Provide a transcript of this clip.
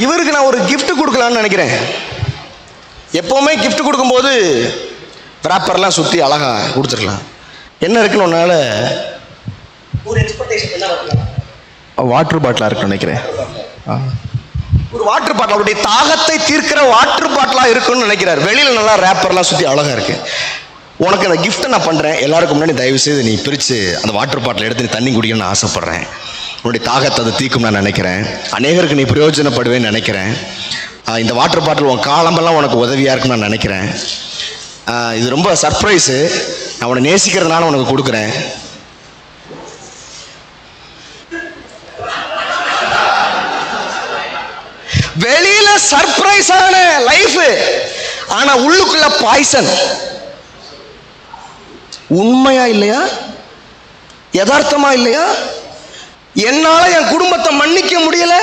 இவருக்கு நான் ஒரு gift கொடுக்கலான்னு நினைக்கிறேன். எப்போவுமே gift கொடுக்கும்போது ராப்பர்லாம் சுற்றி அழகாக கொடுத்துருக்கலாம். என்ன இருக்குன்னு ஒன்றால் ஒரு எக்ஸ்பெக்டேஷன் என்ன இருக்கலாம், வாட்டர் பாட்டிலாக இருக்குன்னு நினைக்கிறேன். ஒரு வாட்டர் பாட்டில், அவருடைய தாகத்தை தீர்க்கிற வாட்டர் பாட்டிலாக இருக்குன்னு நினைக்கிறார். வெளியில் நல்லா ரேப்பர்லாம் சுற்றி அழகாக இருக்கு. உனக்கு அந்த கிஃப்ட்டை நான் பண்ணுறேன், எல்லாருக்கும் முன்னாடி தயவு செய்து நீ பிரித்து அந்த வாட்டர் பாட்டில் எடுத்து நீ தண்ணி குடிக்கணும்னு ஆசைப்பட்றேன். உன்னுடைய தாகத்தை அது தீர்க்கும் நான் நினைக்கிறேன். அநேகருக்கு நீ பிரயோஜனப்படுவேன்னு நினைக்கிறேன். இந்த வாட்டர் பாட்டில் உன் காலமெல்லாம் உனக்கு உதவியாக இருக்குன்னு நான் நினைக்கிறேன். இது ரொம்ப சர்ப்ரைஸு, நான் உன்னை நேசிக்கிறதுனால உனக்கு கொடுக்குறேன். வெளியில சர்ப்ரைஸான லைஃப், ஆனா உள்ளுக்குள்ள பாய்சன். உண்மையா இல்லையா, யதார்த்தமா இல்லையா? என்னால என் குடும்பத்தை மன்னிக்க முடியல,